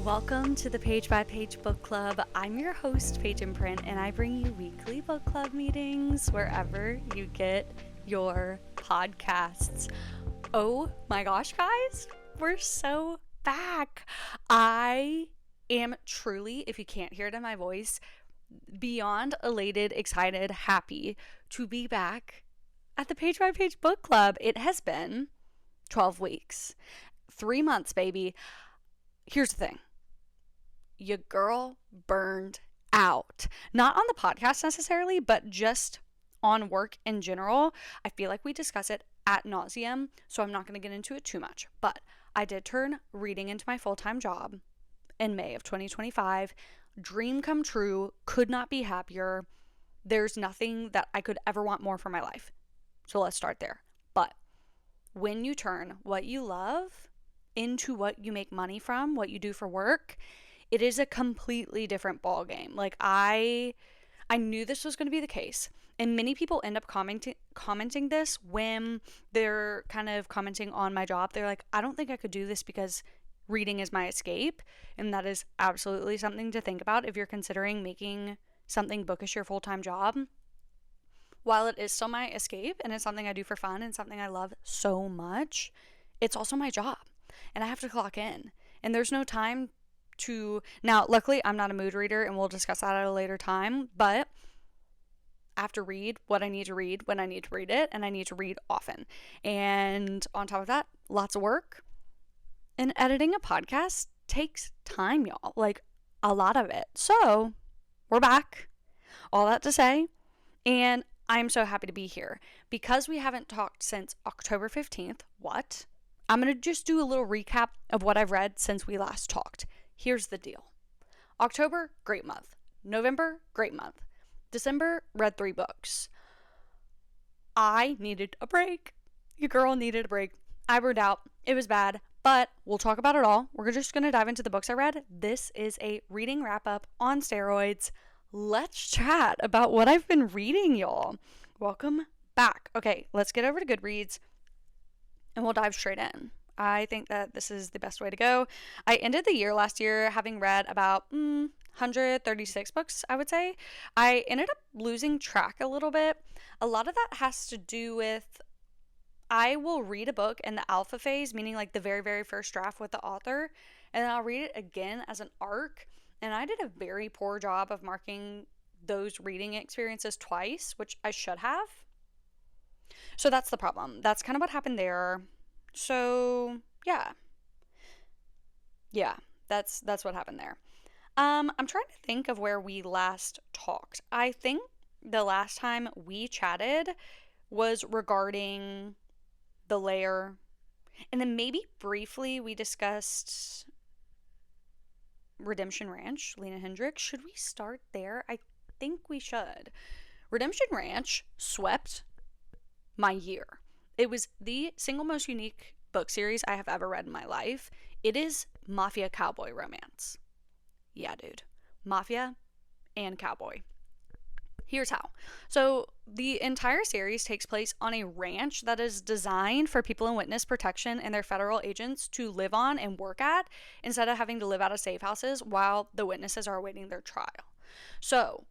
Welcome to the Page by Page Book Club. I'm your host, Paige Imprint, and I bring you weekly book club meetings wherever you get your podcasts. Oh my gosh, guys, we're so back. I am truly, if you can't hear it in my voice, beyond elated, excited, happy to be back at the Page by Page Book Club. It has been 12 weeks, 3 months, baby. Here's the thing. Your girl burned out. Not on the podcast necessarily, but just on work in general. I feel like we discuss it ad nauseum, so I'm not going to get into it too much. But I did turn reading into my full-time job in May of 2025. Dream come true. Could not be happier. There's nothing that I could ever want more for my life. So let's start there. But when you turn what you love into what you make money from, what you do for work, it is a completely different ball game. Like I knew this was going to be the case. And many people end up commenting this when they're kind of commenting on my job. They're like, I don't think I could do this because reading is my escape. And that is absolutely something to think about if you're considering making something bookish your full-time job. While it is still my escape and it's something I do for fun and something I love so much, it's also my job. And I have to clock in. And there's no time to... Now, luckily, I'm not a mood reader, and we'll discuss that at a later time, but I have to read what I need to read when I need to read it, and I need to read often. And on top of that, lots of work. And editing a podcast takes time, y'all. Like, a lot of it. So, we're back. All that to say, and I'm so happy to be here. Because we haven't talked since October 15th, I'm going to just do a little recap of what I've read since we last talked. Here's the deal. October, great month. November, great month. December, read 3 books. I needed a break. Your girl needed a break. I burned out. It was bad, but we'll talk about it all. We're just going to dive into the books I read. This is a reading wrap-up on steroids. Let's chat about what I've been reading, y'all. Welcome back. Okay, let's get over to Goodreads and we'll dive straight in. I think that this is the best way to go. I ended the year last year having read about 136 books, I would say. I ended up losing track a little bit. A lot of that has to do with I will read a book in the alpha phase, meaning like the very, very first draft with the author, and then I'll read it again as an arc. And I did a very poor job of marking those reading experiences twice, which I should have. So that's the problem. That's kind of what happened there. So, yeah, that's what happened there. I'm trying to think of where we last talked. I think the last time we chatted was regarding The Lair, and then maybe briefly we discussed Redemption Ranch, Lena Hendricks. Should we start there? I think we should. Redemption Ranch swept my year. It was the single most unique book series I have ever read in my life. It is mafia cowboy romance. Yeah, dude. Mafia and cowboy. Here's how. So the entire series takes place on a ranch that is designed for people in witness protection and their federal agents to live on and work at instead of having to live out of safe houses while the witnesses are awaiting their trial. So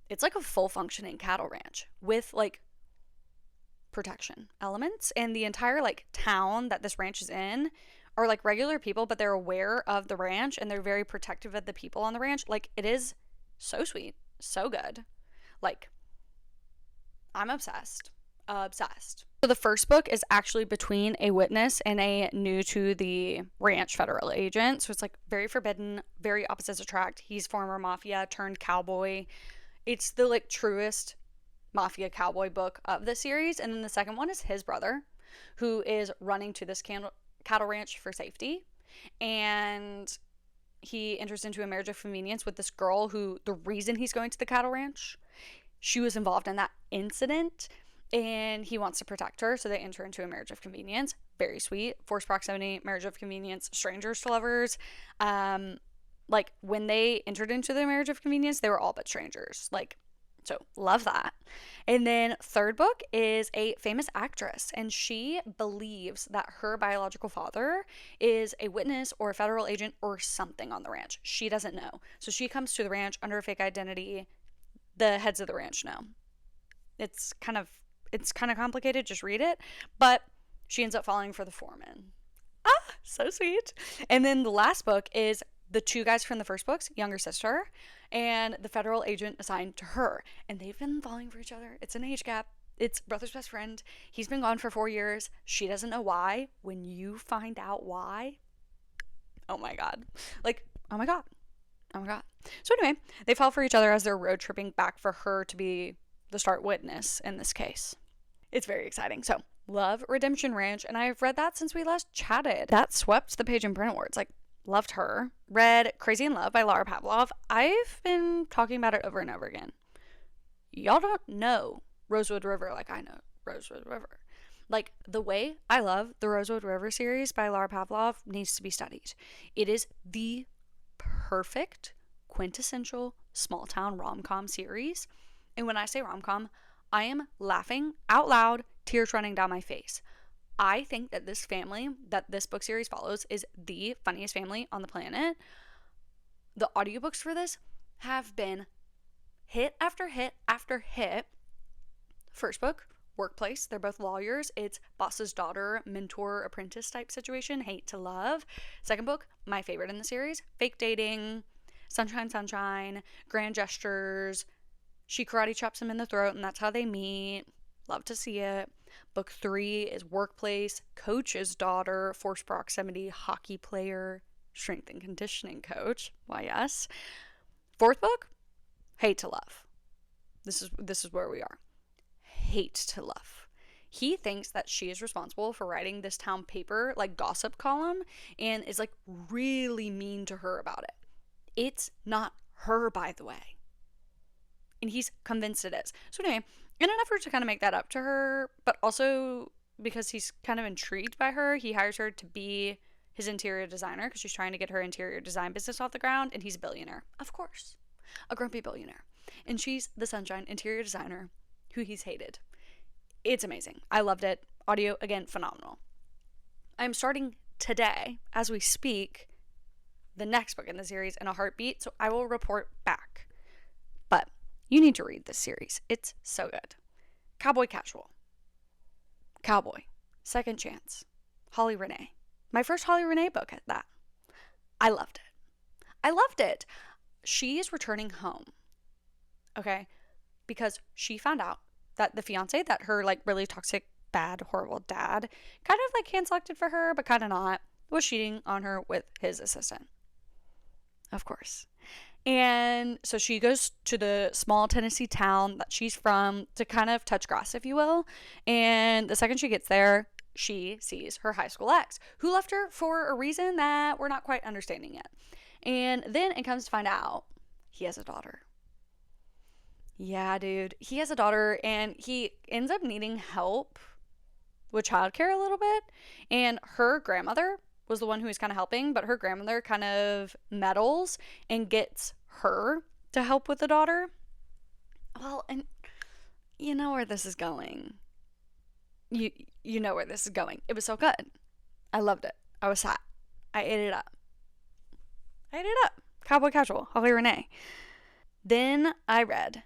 it's like a full functioning cattle ranch with like protection elements, and the entire like town that this ranch is in are like regular people, but they're aware of the ranch and they're very protective of the people on the ranch. Like, it is so sweet, so good. Like, I'm obsessed. So the first book is actually between a witness and a new to the ranch federal agent. So it's like very forbidden, very opposites attract. He's former mafia turned cowboy. It's the like truest mafia cowboy book of the series. And then the second one is his brother, who is running to this cattle ranch for safety, and he enters into a marriage of convenience with this girl who, the reason he's going to the cattle ranch, she was involved in that incident and he wants to protect her, so they enter into a marriage of convenience. Very sweet. Forced proximity, marriage of convenience, strangers to lovers. Like, when they entered into the marriage of convenience, they were all but strangers. Like, So love that. And then third book is a famous actress, and she believes that her biological father is a witness or a federal agent or something on the ranch. She doesn't know. So she comes to the ranch under a fake identity. The heads of the ranch know. It's kind of complicated, just read it. But she ends up falling for the foreman. Ah, so sweet. And then the last book is the two guys from the first book's younger sister and the federal agent assigned to her. And they've been falling for each other. It's an age gap. It's brother's best friend. He's been gone for 4 years. She doesn't know why. When you find out why, oh my God. Like, oh my God. Oh my God. So anyway, they fall for each other as they're road tripping back for her to be the start witness in this case. It's very exciting. So love Redemption Ranch, and I've read that since we last chatted. That swept the Page and Print Awards. Like, loved her. Read Crazy in Love by Laura Pavlov. I've been talking about it over and over again. Y'all don't know Rosewood River like I know Rosewood River. Like, the way I love the Rosewood River series by Laura Pavlov needs to be studied. It is the perfect, quintessential small town rom-com series. And when I say rom-com, I am laughing out loud, tears running down my face. I think that this family that this book series follows is the funniest family on the planet. The audiobooks for this have been hit after hit after hit. First book, workplace. They're both lawyers. It's boss's daughter, mentor, apprentice type situation. Hate to love. Second book, my favorite in the series. Fake dating, sunshine, sunshine, grand gestures. She karate chops him in the throat, and that's how they meet. Love to see it. Book 3 is workplace, coach's daughter, forced proximity, hockey player, strength and conditioning coach. Why, yes. Fourth book, hate to love. This is where we are. Hate to love. He thinks that she is responsible for writing this town paper, like gossip column, and is like really mean to her about it. It's not her, by the way. And he's convinced it is. So anyway, in an effort to kind of make that up to her, but also because he's kind of intrigued by her, he hires her to be his interior designer because she's trying to get her interior design business off the ground, and he's a billionaire. Of course. A grumpy billionaire. And she's the sunshine interior designer who he's hated. It's amazing. I loved it. Audio, again, phenomenal. I'm starting today, as we speak, the next book in the series in a heartbeat, so I will report back. But you need to read this series. It's so good. Cowboy Casual. Cowboy. Second Chance. Holly Renee. My first Holly Renee book at that. I loved it. She is returning home. Okay? Because she found out that the fiance that her like really toxic, bad, horrible dad kind of like hand-selected for her, but kind of not, was cheating on her with his assistant. Of course. And so she goes to the small Tennessee town that she's from to kind of touch grass, if you will. And the second she gets there, she sees her high school ex, who left her for a reason that we're not quite understanding yet. And then it comes to find out he has a daughter. Yeah, dude. He has a daughter, and he ends up needing help with childcare a little bit. And her grandmother was the one who was kind of helping, but her grandmother kind of meddles and gets her to help with the daughter. Well, and you know where this is going. You know where this is going. It was so good. I loved it. I was hot. I ate it up. Cowboy Casual, Holly Renee. Then I read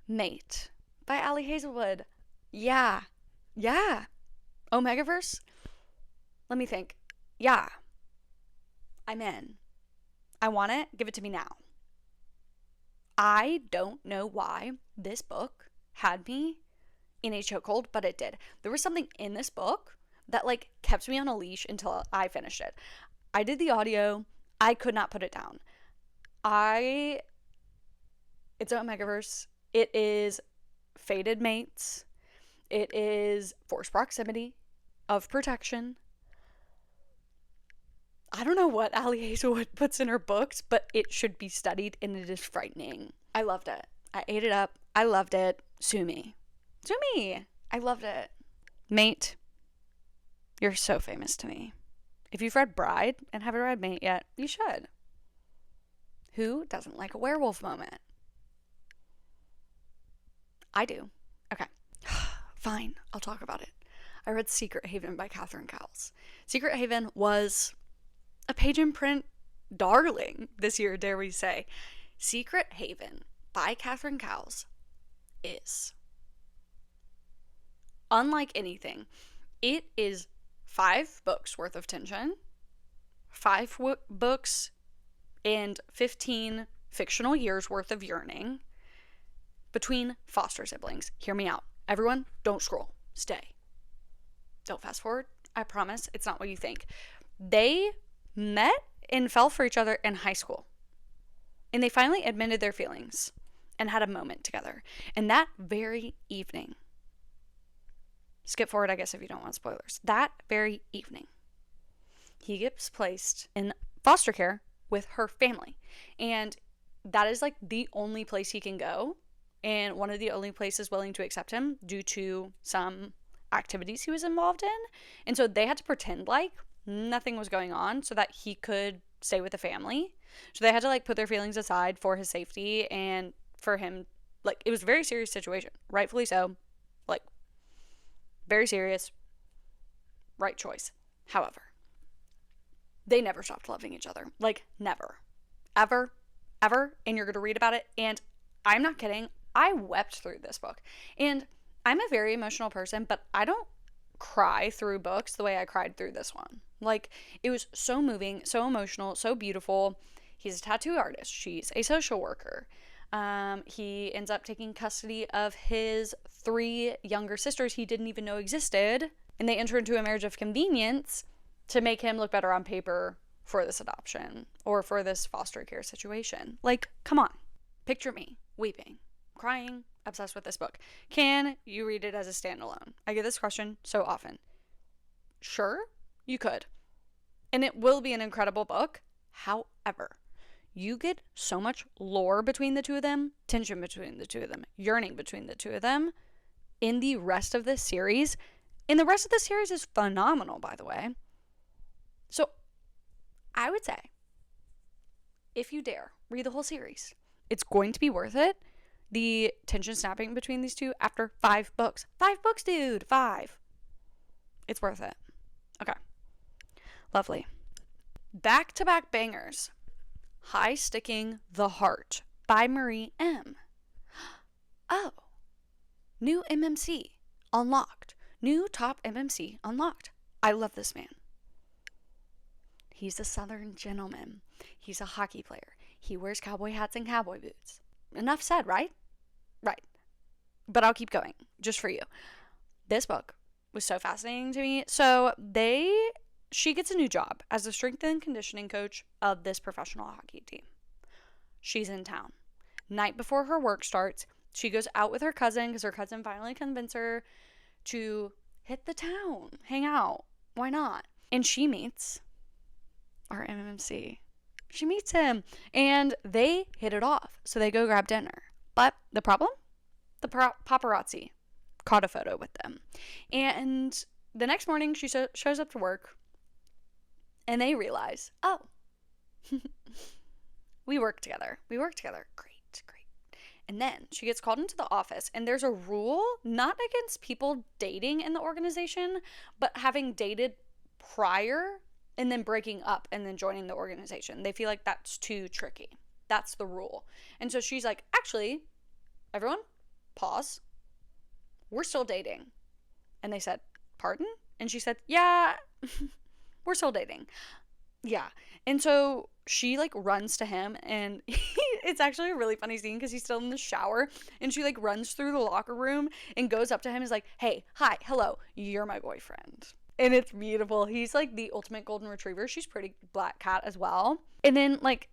Mate by Allie Hazelwood. Yeah. Omegaverse? Let me think. Yeah. I'm in. I want it. Give it to me now. I don't know why this book had me in a chokehold, but it did. There was something in this book that like kept me on a leash until I finished it. I did the audio. I could not put it down. It's an Omegaverse. It is fated mates. It is forced proximity of protection. I don't know what Allie Hazelwood puts in her books, but it should be studied, and it is frightening. I loved it. I ate it up. I loved it. Sue me. I loved it. Mate, you're so famous to me. If you've read Bride and haven't read Mate yet, you should. Who doesn't like a werewolf moment? I do. Okay. Fine. I'll talk about it. I read Secret Haven by Catherine Cowles. Secret Haven was a page and print darling this year, dare we say. Secret Haven by Catherine Cowles is unlike anything. It is 5 books worth of tension, 5 books and 15 fictional years worth of yearning between foster siblings. Hear me out. Everyone, don't scroll. Stay. Don't fast forward. I promise it's not what you think. They met and fell for each other in high school. And they finally admitted their feelings and had a moment together. And that very evening, skip forward, I guess, if you don't want spoilers. That very evening, he gets placed in foster care with her family. And that is like the only place he can go. And one of the only places willing to accept him due to some activities he was involved in. And so they had to pretend like nothing was going on so that he could stay with the family. So they had to like put their feelings aside for his safety and for him. Like, it was a very serious situation, rightfully so. Like, very serious, right choice. However, they never stopped loving each other. Like, never, ever. And you're going to read about it. And I'm not kidding. I wept through this book. And I'm a very emotional person, but I don't cry through books the way I cried through this one. Like, it was so moving, so emotional, so beautiful. He's a tattoo artist. She's a social worker. He ends up taking custody of his 3 younger sisters he didn't even know existed. And they enter into a marriage of convenience to make him look better on paper for this adoption or for this foster care situation. Like, come on. Picture me weeping, crying, obsessed with this book. Can you read it as a standalone? I get this question so often. Sure, you could. And it will be an incredible book. However, you get so much lore between the two of them, tension between the two of them, yearning between the two of them in the rest of this series. And the rest of the series is phenomenal, by the way. So I would say, if you dare, read the whole series. It's going to be worth it. The tension snapping between these two after 5 books. 5 books, dude. 5. It's worth it. Okay. Lovely. Back-to-back bangers. High Sticking the Heart by Marie M. Oh. New MMC unlocked. New top MMC unlocked. I love this man. He's a Southern gentleman. He's a hockey player. He wears cowboy hats and cowboy boots. Enough said, right? Right. But I'll keep going, just for you. This book was so fascinating to me. So she gets a new job as the strength and conditioning coach of this professional hockey team. She's in town. Night before her work starts, she goes out with her cousin because her cousin finally convinced her to hit the town, hang out. Why not? And she meets our MMC. She meets him and they hit it off. So they go grab dinner. But the problem? The paparazzi caught a photo with them. And the next morning she shows up to work and they realize, oh, we work together. Great. And then she gets called into the office and there's a rule not against people dating in the organization, but having dated prior and then breaking up and then joining the organization. They feel like that's too tricky. That's the rule. And so she's like, actually, everyone, pause. We're still dating. And they said, pardon? And she said, yeah, we're still dating. Yeah. And so she like runs to him and it's actually a really funny scene because he's still in the shower and she like runs through the locker room and goes up to him and is like, hey, hi, hello, you're my boyfriend. And it's beautiful. He's like the ultimate golden retriever. She's pretty black cat as well. And then like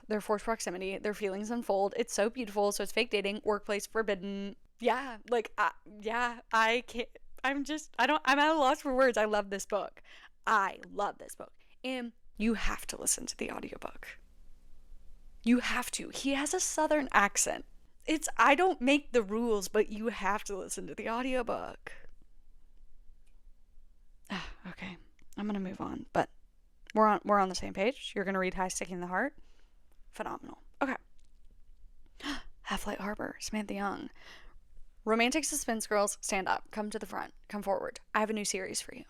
their forced proximity, their feelings unfold. It's so beautiful. So it's fake dating, workplace forbidden. Yeah. Like, I can't, I'm at a loss for words. I love this book. And you have to listen to the audiobook. You have to. He has a Southern accent. I don't make the rules, but you have to listen to the audiobook. Okay, I'm gonna move on, but we're on the same page. You're gonna read High Sticking the Heart. Phenomenal. Okay. Half-Light Harbor, Samantha Young. Romantic suspense girls, stand up. Come to the front. Come forward. I have a new series for you.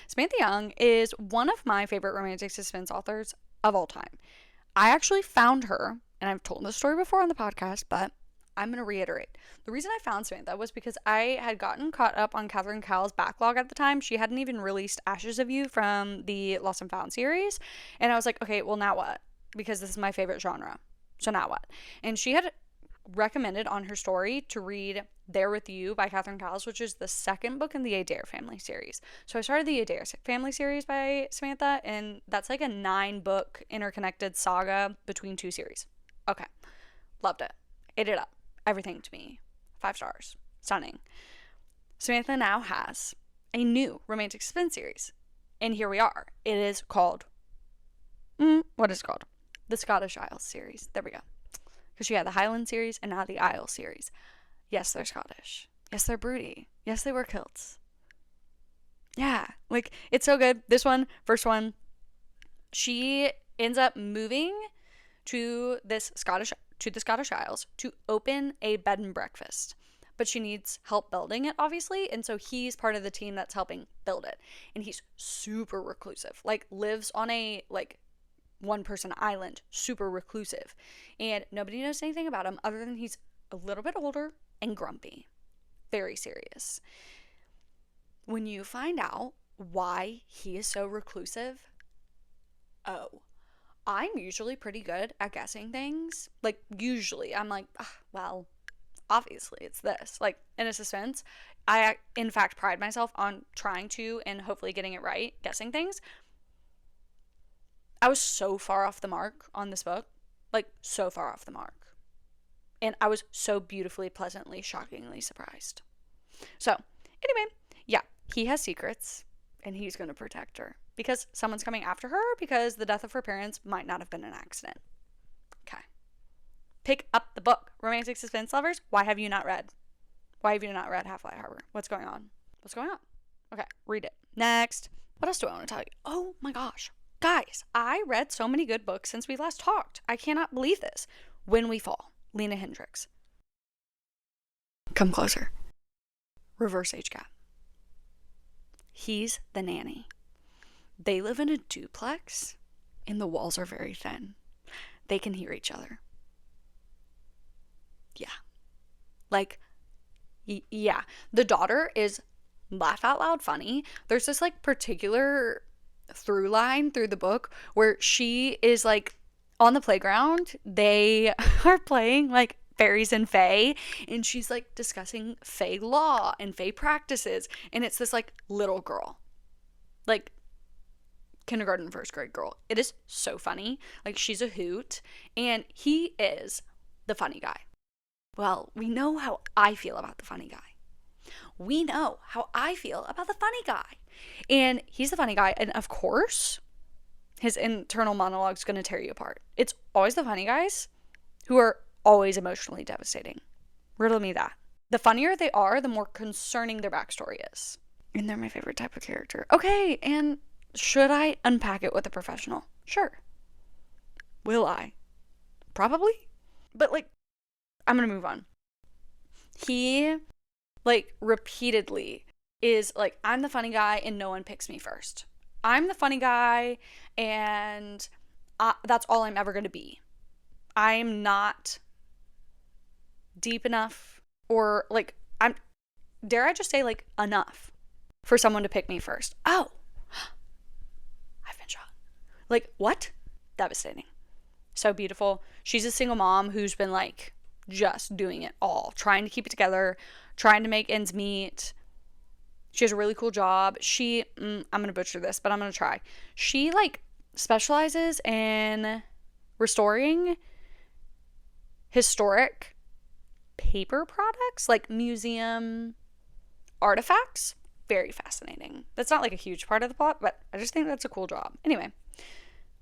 Samantha Young is one of my favorite romantic suspense authors of all time. I actually found her, and I've told this story before on the podcast, but I'm going to reiterate. The reason I found Samantha was because I had gotten caught up on Catherine Cowell's backlog at the time. She hadn't even released Ashes of You from the Lost and Found series. And I was like, okay, well, now what? Because this is my favorite genre. So now what? And she had recommended on her story to read There With You by Catherine Cowell, which is the second book in the Adair family series. So I started the Adair family series by Samantha, and that's like a 9-book interconnected saga between 2 series. Okay. Loved it. Ate it up. Everything to me. 5 stars. Stunning. Samantha now has a new romantic suspense series. And here we are. It is called, what is it called? The Scottish Isles series. There we go. Because she had the Highland series and now the Isle series. Yes, they're Scottish. Yes, they're broody. Yes, they wear kilts. Yeah, like, it's so good. This one, first one, she ends up moving to the Scottish Isles to open a bed and breakfast. But she needs help building it, obviously, and so he's part of the team that's helping build it. And he's super reclusive, like lives on a one-person island, super reclusive. And nobody knows anything about him other than he's a little bit older and grumpy. Very serious. When you find out why he is so reclusive, I'm usually pretty good at guessing things. Like, usually. I'm like, well, obviously it's this. Like, in a suspense, I, in fact, pride myself on trying to and hopefully getting it right, guessing things. I was so far off the mark on this book. Like, so far off the mark. And I was so beautifully, pleasantly, shockingly surprised. So, anyway, yeah, he has secrets, and he's going to protect her. Because someone's coming after her, because the death of her parents might not have been an accident. Okay. Pick up the book. Romantic suspense lovers, why have you not read? Why have you not read Half-Light Harbor? What's going on? What's going on? Okay, read it. Next. What else do I want to tell you? Oh my gosh. Guys, I read so many good books since we last talked. I cannot believe this. When We Fall, Lena Hendricks. Come closer. Reverse age gap. He's the nanny. They live in a duplex, and the walls are very thin. They can hear each other. Yeah. Like, yeah. The daughter is laugh out loud funny. There's this, like, particular through line through the book where she is, like, on the playground. They are playing, like, fairies and fae, and she's, like, discussing fae law and fae practices, and it's this, like, little girl. Like, kindergarten, first grade girl. It is so funny. Like, she's a hoot, and he is the funny guy. Well, we know how I feel about the funny guy. We know how I feel about the funny guy. And he's the funny guy, and of course, his internal monologue is going to tear you apart. It's always the funny guys who are always emotionally devastating. Riddle me that. The funnier they are, the more concerning their backstory is. And they're my favorite type of character. Okay, and should I unpack it with a professional? Sure. Will I? Probably. But, like, I'm gonna move on. He, like, repeatedly is like, I'm the funny guy and no one picks me first. I'm the funny guy and that's all I'm ever gonna be. I'm not deep enough, or, like, dare I just say, like, enough for someone to pick me first. Oh, I've been shot. Like, what? Devastating. So beautiful. She's a single mom who's been, like, just doing it all, trying to keep it together, trying to make ends meet. She has a really cool job. I'm gonna butcher this, but I'm gonna try. She, like, specializes in restoring historic paper products, like museum artifacts. Very fascinating. That's not, like, a huge part of the plot, but I just think that's a cool job. Anyway,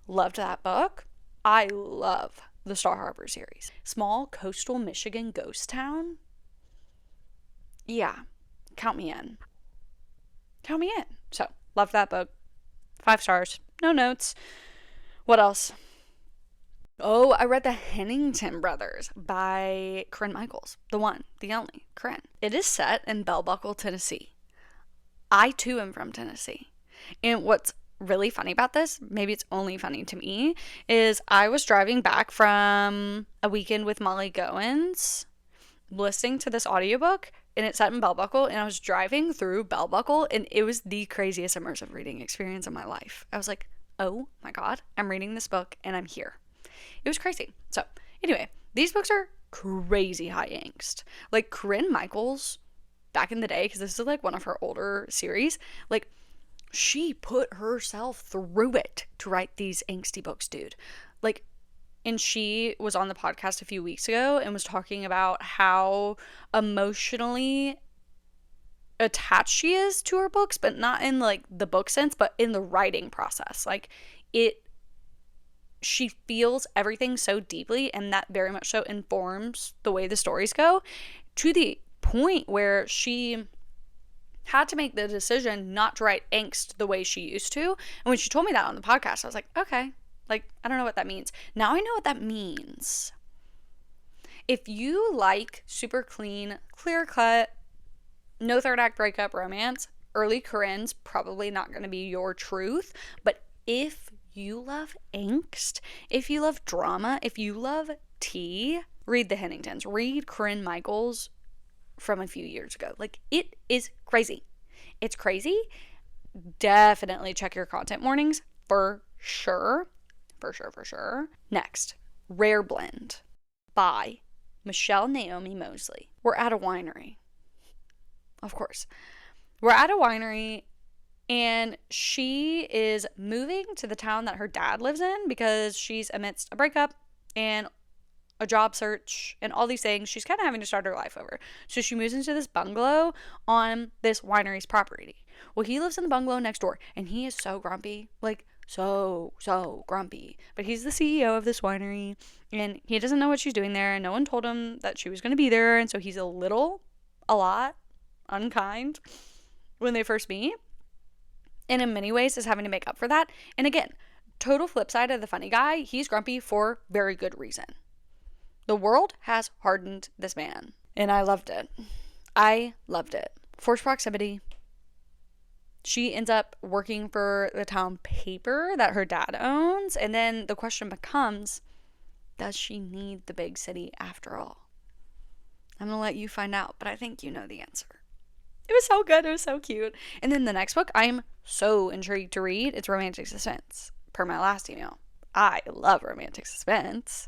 loved that book. I love the Star Harbor series. Small coastal Michigan ghost town. Yeah, count me in. Count me in. So, loved that book. 5 stars. No notes. What else? Oh, I read The Hennington Brothers by Corinne Michaels. The one, the only, Corinne. It is set in Bell Buckle, Tennessee. I too am from Tennessee. And what's really funny about this, maybe it's only funny to me, is I was driving back from a weekend with Molly Goins listening to this audiobook, and it's set in Bell Buckle, and I was driving through Bell Buckle, and it was the craziest immersive reading experience of my life. I was like, oh my God, I'm reading this book and I'm here. It was crazy. So anyway, these books are crazy high angst. Like Corinne Michaels back in the day, because this is like one of her older series, like she put herself through it to write these angsty books, dude. Like, and she was on the podcast a few weeks ago and was talking about how emotionally attached she is to her books, but not in like the book sense, but in the writing process. Like she feels everything so deeply, and that very much so informs the way the stories go, to the point where she had to make the decision not to write angst the way she used to. And when she told me that on the podcast, I was like, okay, like, I don't know what that means. Now I know what that means. If you like super clean, clear cut, no third act breakup romance, early Corinne's probably not going to be your truth. But if you love angst, if you love drama, if you love tea, read The Henningtons. Read Corinne Michaels from a few years ago. Like, it is crazy. It's crazy. Definitely check your content warnings for sure. For sure. Next, Rare Blend by Michelle Naomi Mosley. We're at a winery. Of course. We're at a winery, and she is moving to the town that her dad lives in because she's amidst a breakup and a job search and all these things. She's kind of having to start her life over. So she moves into this bungalow on this winery's property. Well, he lives in the bungalow next door, and he is so grumpy. Like, so grumpy. But he's the CEO of this winery, and he doesn't know what she's doing there, and no one told him that she was going to be there, and so he's a lot unkind when they first meet, and in many ways is having to make up for that. And again, total flip side of the funny guy, he's grumpy for very good reason. The world has hardened this man, and I loved it. Forced proximity. She ends up working for the town paper that her dad owns, and then the question becomes, does she need the big city after all? I'm gonna let you find out, but I think you know the answer. It was so good. It was so cute. And then the next book I'm so intrigued to read. It's romantic suspense, per my last email. I love romantic suspense.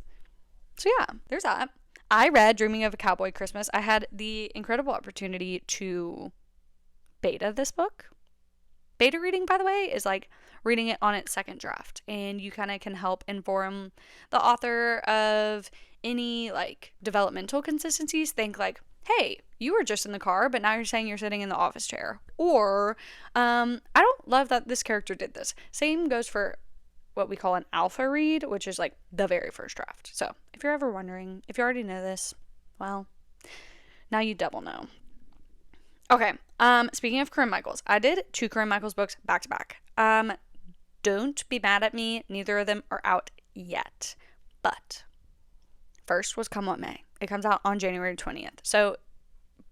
So yeah, there's that. I read Dreaming of a Cowboy Christmas. I had the incredible opportunity to beta this book. Beta reading, by the way, is like reading it on its second draft, and you kind of can help inform the author of any like developmental consistencies. Think like, hey, you were just in the car, but now you're saying you're sitting in the office chair. Or, I don't love that this character did this. Same goes for what we call an alpha read, which is like the very first draft. So if you're ever wondering, if you already know this, well, now you double know. Okay, speaking of Corinne Michaels, I did 2 Corinne Michaels books back to back. Don't be mad at me, neither of them are out yet. But first was Come What May. It comes out on January 20th. So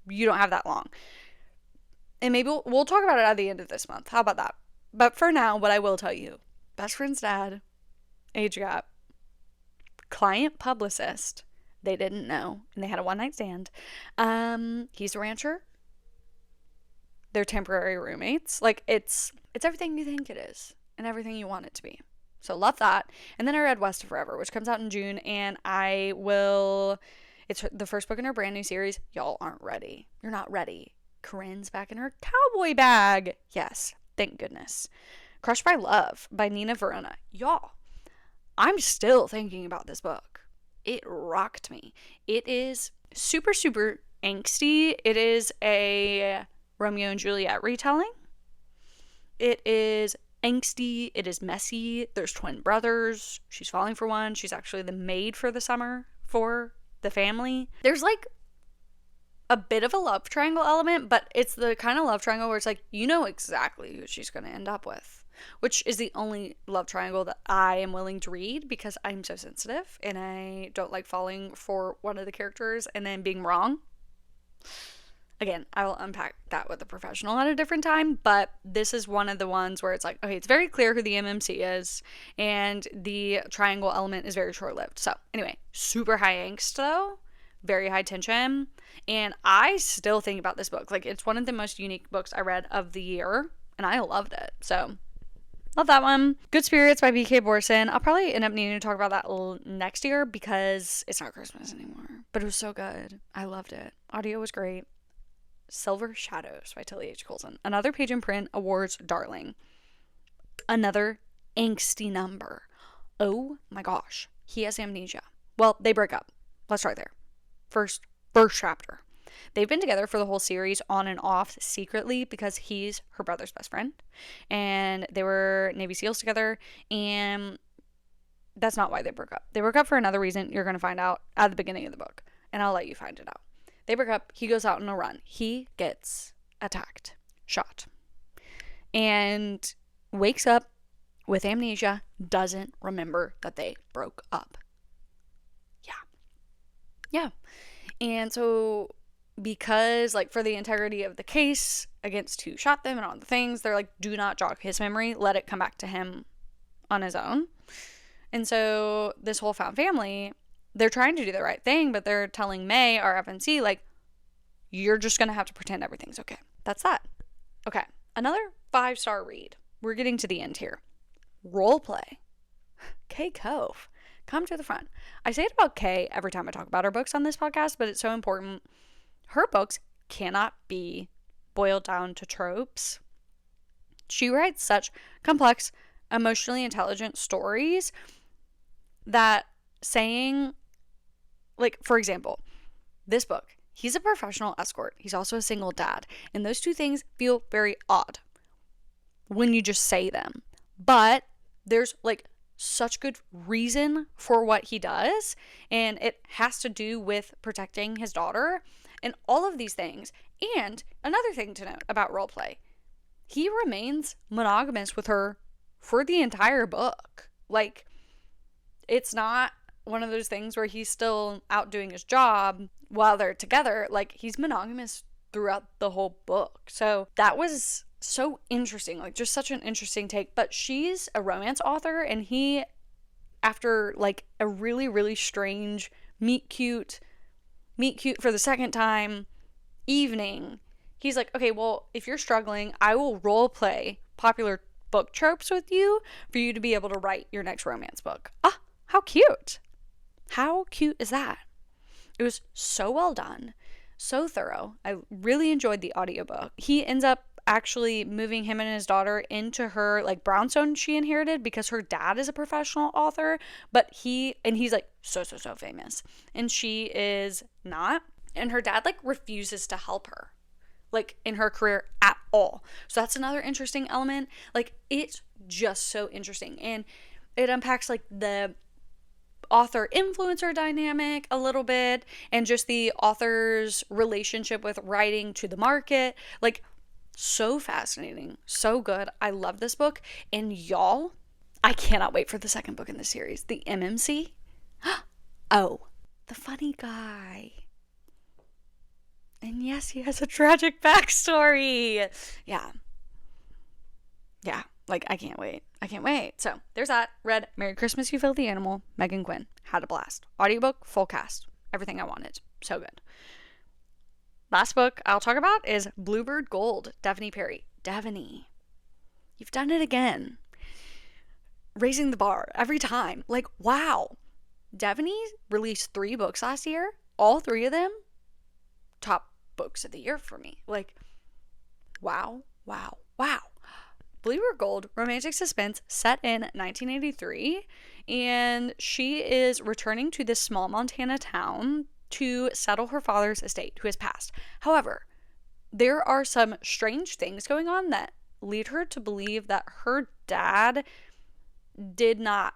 you don't have that long. And maybe we'll talk about it at the end of this month. How about that? But for now, what I will tell you, best friend's dad, age gap, client publicist, they didn't know, and they had a one-night stand. He's a rancher. They're temporary roommates. Like, it's everything you think it is and everything you want it to be. So love that. And then I read West of Forever, which comes out in June, and it's the first book in her brand new series. Y'all aren't ready. You're not ready. Corinne's back in her cowboy bag. Yes, thank goodness. Crushed by Love by Nina Verona. Y'all, I'm still thinking about this book. It rocked me. It is super, super angsty. It is a Romeo and Juliet retelling. It is angsty. It is messy. There's twin brothers. She's falling for one. She's actually the maid for the summer for the family. There's like a bit of a love triangle element, but it's the kind of love triangle where it's like, you know exactly who she's going to end up with. which is the only love triangle that I am willing to read because I'm so sensitive and I don't like falling for one of the characters and then being wrong. Again, I will unpack that with a professional at a different time, but this is one of the ones where it's like, okay, it's very clear who the MMC is, and the triangle element is very short-lived. So, anyway, super high angst, though. Very high tension. And I still think about this book. Like, it's one of the most unique books I read of the year, and I loved it. So, love that one. Good Spirits by B.K. Borson. I'll probably end up needing to talk about that next year because it's not Christmas anymore. But it was so good. I loved it. Audio was great. Silver Shadows by Tilly H. Colson. Another Page and Print Awards darling. Another angsty number. Oh my gosh. He has amnesia. Well, they break up. Let's start there. First chapter. They've been together for the whole series on and off secretly because he's her brother's best friend. And they were Navy SEALs together. And that's not why they broke up. They broke up for another reason you're going to find out at the beginning of the book. And I'll let you find it out. They break up. He goes out on a run. He gets attacked, shot, and wakes up with amnesia, doesn't remember that they broke up. Yeah. And so because, like, for the integrity of the case against who shot them and all the things, they're like, do not jog his memory. Let it come back to him on his own. And so this whole found family, they're trying to do the right thing, but they're telling May, our FNC, like, you're just going to have to pretend everything's okay. That's that. Okay. Another 5-star read. We're getting to the end here. Role play. Kay Cove. Come to the front. I say it about Kay every time I talk about her books on this podcast, but it's so important. Her books cannot be boiled down to tropes. She writes such complex, emotionally intelligent stories that saying, like, for example, this book, he's a professional escort. He's also a single dad. And those two things feel very odd when you just say them. But there's, like, such good reason for what he does. And it has to do with protecting his daughter and all of these things. And another thing to note about roleplay, he remains monogamous with her for the entire book. Like, it's not one of those things where he's still out doing his job while they're together. Like, he's monogamous throughout the whole book. So that was so interesting, like, just such an interesting take. But she's a romance author, and he, after like a really, really strange meet cute for the second time evening, he's like, okay, well, if you're struggling, I will role play popular book tropes with you for you to be able to write your next romance book. Ah, how cute. How cute is that? It was so well done, so thorough. I really enjoyed the audiobook. He ends up actually moving him and his daughter into her, like, brownstone she inherited because her dad is a professional author, but he's like so famous and she is not. And her dad, like, refuses to help her, like, in her career at all. So that's another interesting element. Like, it's just so interesting. And it unpacks, like, the author influencer dynamic a little bit and just the author's relationship with writing to the market. Like, so fascinating, so good. I love this book. And y'all, I cannot wait for the second book in the series, the MMC. Oh, the funny guy. And yes, he has a tragic backstory. Yeah, like, I can't wait. So there's that. Read Merry Christmas, You Filthy Animal, Megan Quinn. Had a blast. Audiobook, full cast. Everything I wanted. So good. Last book I'll talk about is Bluebird Gold, Devaney Perry. Devaney, you've done it again. Raising the bar every time. Like, wow. Devaney released 3 books last year. All 3 of them top books of the year for me. Like, wow. Bluebird Gold, romantic suspense set in 1983, and she is returning to this small Montana town to settle her father's estate, who has passed. However, there are some strange things going on that lead her to believe that her dad did not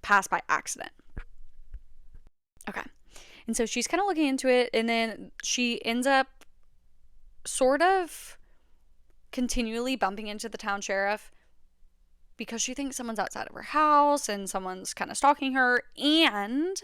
pass by accident. Okay. And so she's kind of looking into it, and then she ends up sort of continually bumping into the town sheriff because she thinks someone's outside of her house and someone's kind of stalking her, and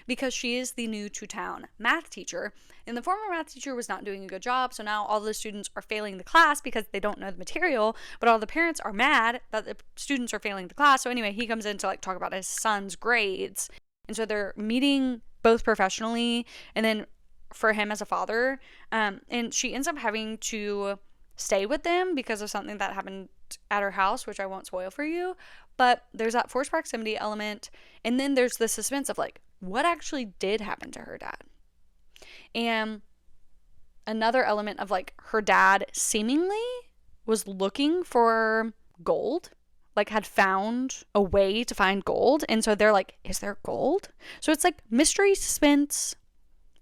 because she is the new to town math teacher, and the former math teacher was not doing a good job. So now all the students are failing the class because they don't know the material, but all the parents are mad that the students are failing the class. So anyway, he comes in to like talk about his son's grades. And so they're meeting both professionally and then for him as a father. And she ends up having to stay with them because of something that happened at her house, which I won't spoil for you. But there's that forced proximity element. And then there's the suspense of like, what actually did happen to her dad? And another element of like her dad seemingly was looking for gold, like had found a way to find gold. And so they're like, is there gold? So it's like mystery, suspense,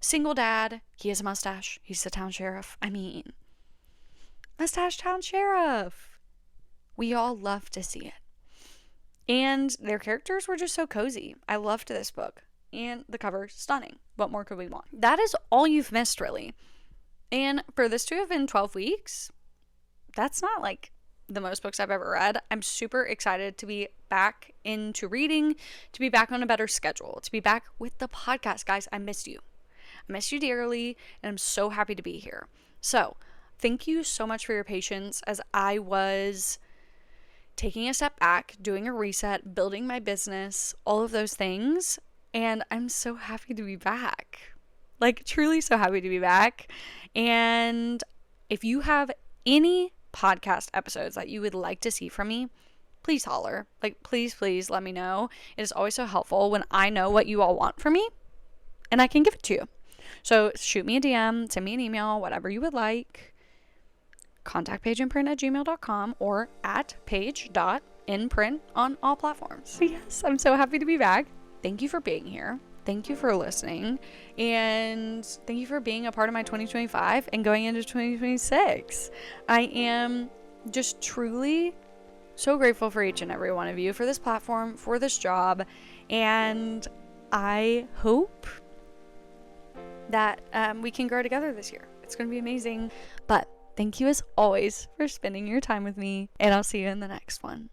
single dad. He has a mustache. He's the town sheriff. I mean, mustache town sheriff. We all love to see it. And their characters were just so cozy. I loved this book. And the cover, stunning. What more could we want? That is all you've missed, really. And for this to have been 12 weeks, that's not like the most books I've ever read. I'm super excited to be back into reading, to be back on a better schedule, to be back with the podcast. Guys, I missed you. I miss you dearly, and I'm so happy to be here. So, thank you so much for your patience as I was taking a step back, doing a reset, building my business, all of those things. And I'm so happy to be back. Like, truly so happy to be back. And if you have any podcast episodes that you would like to see from me, please holler. Like, please let me know. It is always so helpful when I know what you all want from me and I can give it to you. So shoot me a DM, send me an email, whatever you would like. Contact pageandprint@gmail.com or at page.inprint on all platforms. So yes, I'm so happy to be back. Thank you for being here. Thank you for listening. And thank you for being a part of my 2025 and going into 2026. I am just truly so grateful for each and every one of you, for this platform, for this job. And I hope that we can grow together this year. It's going to be amazing. But thank you as always for spending your time with me, and I'll see you in the next one.